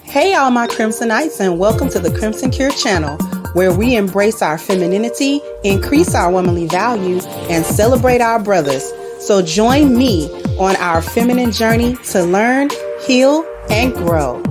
Hey, all my Crimsonites, and welcome to the Crimson Cure channel, where we embrace our femininity, increase our womanly value, and celebrate our brothers. So join me on our feminine journey to learn, heal, and grow.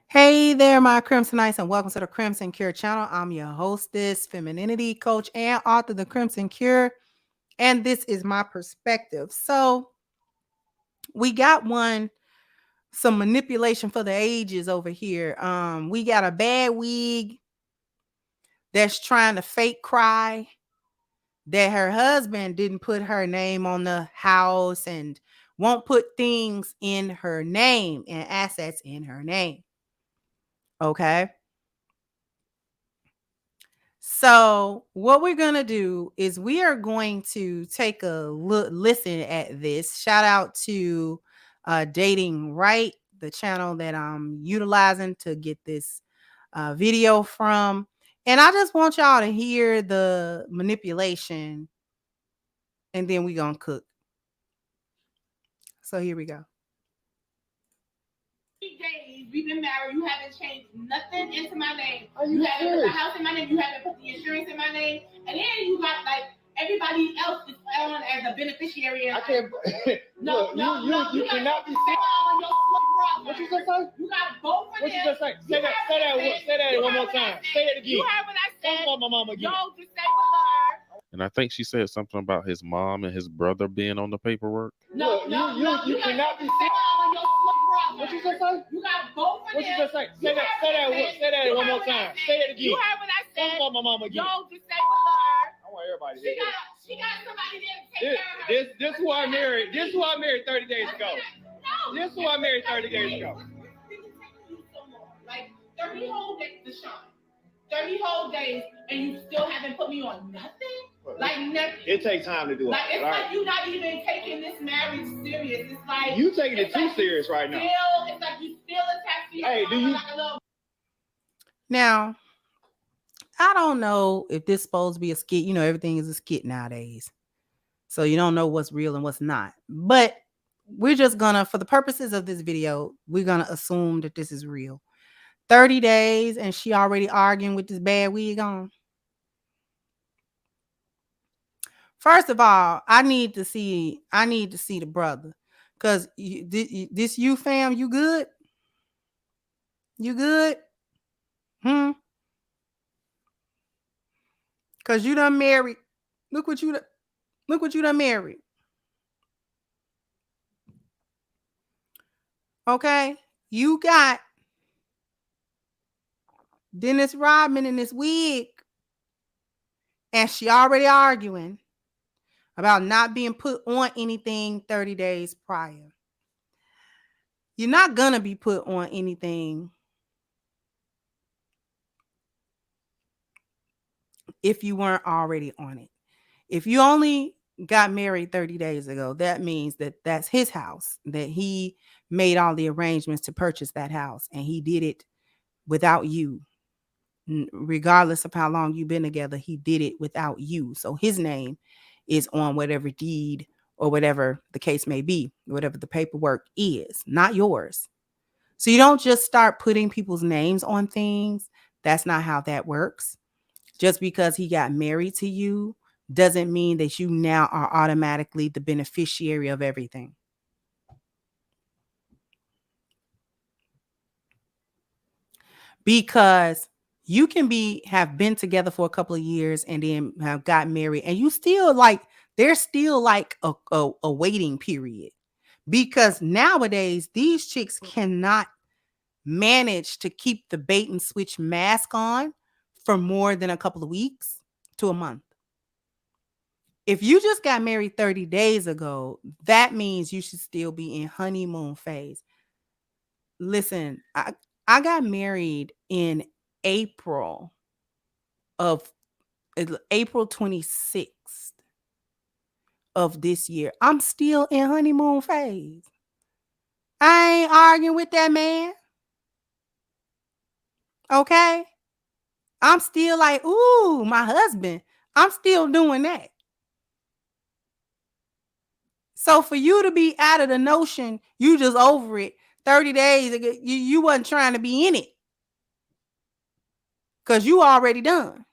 Hey there, my Crimsonites, and welcome to the Crimson Cure channel. I'm your hostess, femininity coach, and author of The Crimson Cure, and this is my perspective. So we got some manipulation for the ages over here. We got a bad wig that's trying to fake cry that her husband didn't put her name on the house and won't put things in her name and assets in her name. Okay. So what we're going to do is we are going to take a listen at this. Shout out to Dating Right, the channel that I'm utilizing to get this video from. And I just want y'all to hear the manipulation, and then we're going to cook. So here we go. Days we've been married, you haven't changed nothing into my name. You haven't put the house in my name, you haven't put the insurance in my name, and then you got like everybody else is on as a beneficiary. I can't. No, you cannot be sick. What you just say? You got both of them. What you just say? Say that one more time. Say it again. You heard what I said. Don't call my mom again. Yo, just say with her. And I think she said something about his mom and his brother being on the paperwork. No, you cannot be sick. What you just say? You got both of them. What you just say? Say that one more time. Say it again. You heard what I said. Don't call my mom again. Yo, just say with her. I want everybody to hear this. She got somebody there to take care of her. This who I married. This who I married 30 days ago. No. This who I married 30 days ago. Like 30 whole days, Deshaun. 30 whole days, and you still haven't put me on nothing? Like nothing. It takes time to do it. Like it's like you're not even taking this marriage serious. It's like you taking it too serious right now. It's like you still attached to your like a little. Now, I don't know if this is supposed to be a skit. You know, everything is a skit nowadays. So you don't know what's real and what's not. But we're just gonna, for the purposes of this video, we're gonna assume that this is real. 30 days and she already arguing with this bad wig on. First of all, I need to see the brother. Cause this you fam, you good? You good? Cause you done married. Look what you done married. Okay? You got Dennis Rodman in this wig. And she already arguing about not being put on anything 30 days prior. You're not gonna be put on anything if you weren't already on it. If you only got married 30 days ago, that means that that's his house, that he made all the arrangements to purchase that house, and he did it without you. Regardless of how long you've been together, he did it without you. So his name is on whatever deed or whatever the case may be, whatever the paperwork is, not yours. So you don't just start putting people's names on things. That's not how that works. Just because he got married to you doesn't mean that you now are automatically the beneficiary of everything. Because you can have been together for a couple of years and then have got married, and you still there's still like a waiting period. Because nowadays these chicks cannot manage to keep the bait and switch mask on for more than a couple of weeks to a month. If you just got married 30 days ago, that means you should still be in honeymoon phase. Listen, I got married in April 26th of this year. I'm still in honeymoon phase. I ain't arguing with that man. Okay? I'm still like, ooh, my husband. I'm still doing that. So for you to be out of the notion, you just over it 30 days, you wasn't trying to be in it. Because you already done.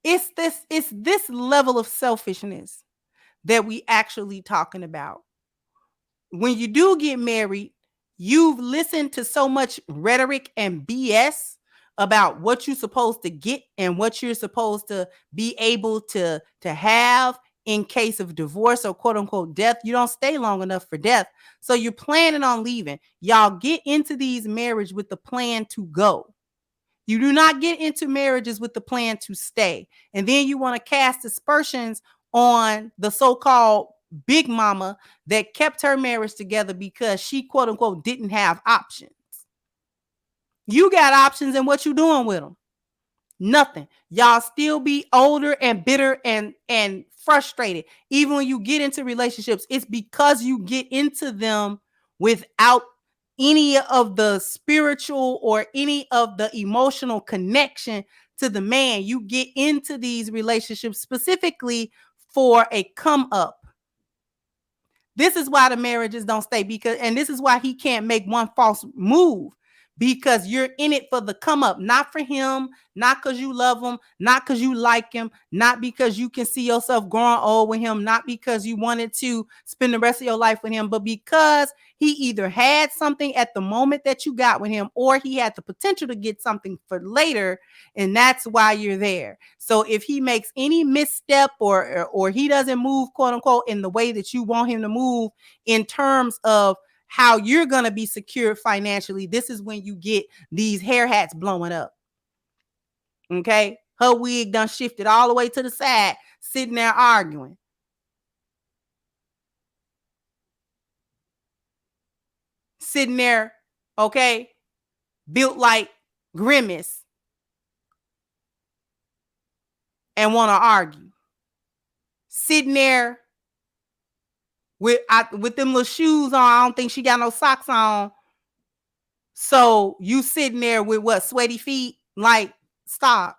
It's this level of selfishness that we actually talking about. When you do get married, you've listened to so much rhetoric and BS about what you're supposed to get and what you're supposed to be able to have in case of divorce or quote unquote death. You don't stay long enough for death. So you're planning on leaving. Y'all get into these marriages with the plan to go. You do not get into marriages with the plan to stay. And then you want to cast aspersions on the so-called big mama that kept her marriage together because she, quote unquote, didn't have options. You got options, and what you doing with them? Nothing. Y'all still be older and bitter and frustrated. Even when you get into relationships, it's because you get into them without any of the spiritual or any of the emotional connection to the man. You get into these relationships specifically for a come up. This is why the marriages don't stay, and this is why he can't make one false move, because you're in it for the come up, not for him, not because you love him, not because you like him, not because you can see yourself growing old with him, not because you wanted to spend the rest of your life with him, but because he either had something at the moment that you got with him, or he had the potential to get something for later, and that's why you're there. So if he makes any misstep or he doesn't move, quote unquote, in the way that you want him to move in terms of how you're going to be secure financially, this is when you get these hair hats blowing up. Okay? Her wig done shifted all the way to the side, sitting there arguing. Sitting there, okay, built like Grimace, and want to argue. Sitting there with them little shoes on. I don't think she got no socks on. So you sitting there with what, sweaty feet? Like, stop.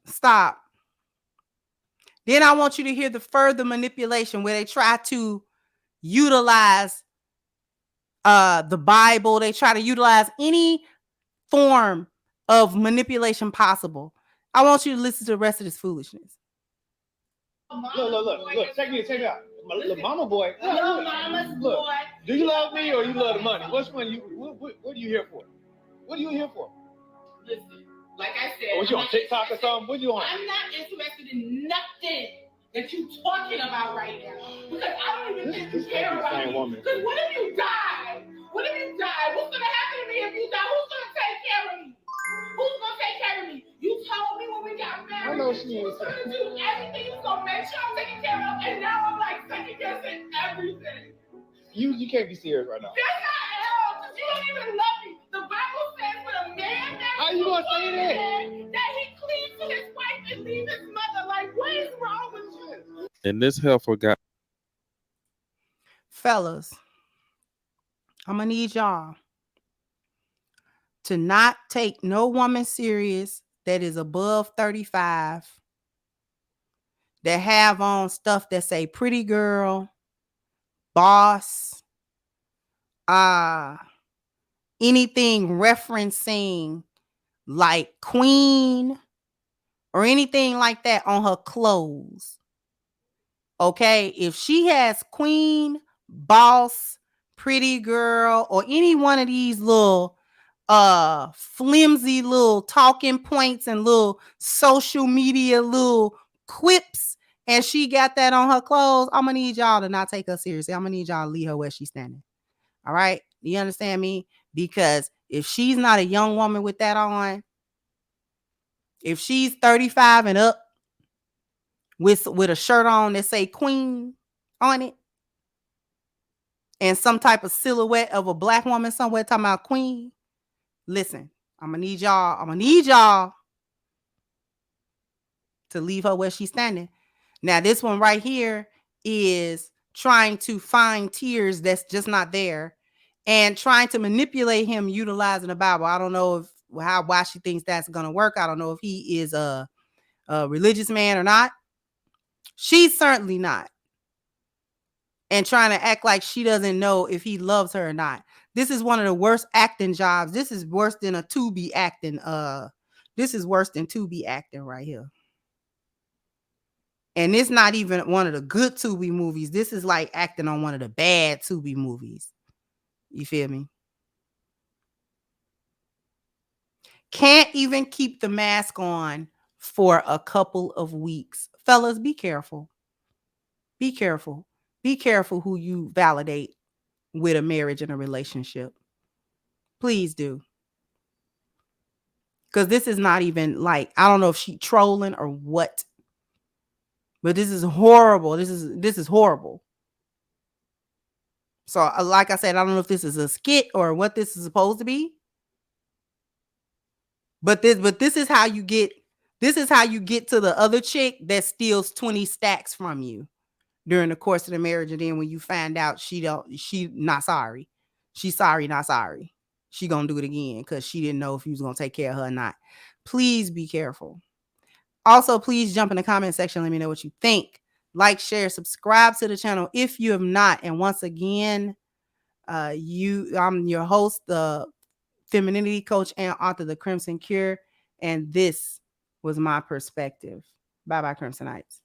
Stop. Then I want you to hear the further manipulation where they try to utilize the Bible. They try to utilize any form of manipulation possible. I want you to listen to the rest of this foolishness. Look. Check me out. Look, mama boy. Little mama's Look. boy. Do you love me or you love the money? Which one what are you here for? What are you here for? Listen, like I said. Oh, what you on TikTok or something? What you on? I'm not interested in nothing that you talking about right now. Because I don't even think you care about me. Because what if you die? What if you die? What's going to happen to me if you die? Who's going to take care of me? Who's going to take care of me? You told me when we got married. I know she is. You was going to do everything. You was going to make sure I'm taken care of. And now I'm like second guessing everything. You can't be serious right now. That's not hell. Because you don't even love me. The Bible says when a man how you going to say that he cleaves to his wife and leave his mother. Like, what is wrong with you? And this heifer got. Fellas, I'm going to need y'all to not take no woman serious that is above 35, that have on stuff that say pretty girl, boss, anything referencing like queen or anything like that on her clothes. Okay, if she has queen, boss, pretty girl, or any one of these little flimsy little talking points and little social media little quips, and she got that on her clothes, I'm gonna need y'all to not take her seriously. I'm gonna need y'all to leave her where she's standing. All right, you understand me? Because if she's not a young woman with that on, if she's 35 and up with a shirt on that say queen on it, and some type of silhouette of a black woman somewhere talking about queen, listen, I'm gonna need y'all to leave her where she's standing. Now, this one right here is trying to find tears that's just not there and trying to manipulate him utilizing the Bible. I don't know why she thinks that's gonna work. I don't know if he is a religious man or not. She's certainly not. And trying to act like she doesn't know if he loves her or not. This is one of the worst acting jobs. This is worse than a Tubi acting. This is worse than Tubi acting right here. And it's not even one of the good Tubi movies. This is like acting on one of the bad Tubi movies. You feel me? Can't even keep the mask on for a couple of weeks. Fellas, be careful. Be careful. Be careful who you validate with a marriage and a relationship. Please do. Because this is not even like, I don't know if she trolling or what. But this is horrible. This is horrible. So like I said, I don't know if this is a skit or what this is supposed to be. But this is how you get to the other chick that steals 20 stacks from you during the course of the marriage. And then when you find out she not sorry. She's sorry, not sorry. She gonna do it again because she didn't know if you was gonna take care of her or not. Please be careful. Also, please jump in the comment section. Let me know what you think. Like, share, subscribe to the channel if you have not. And once again, I'm your host, the femininity coach and author, The Crimson Cure. And this was my perspective. Bye-bye, Crimsonites.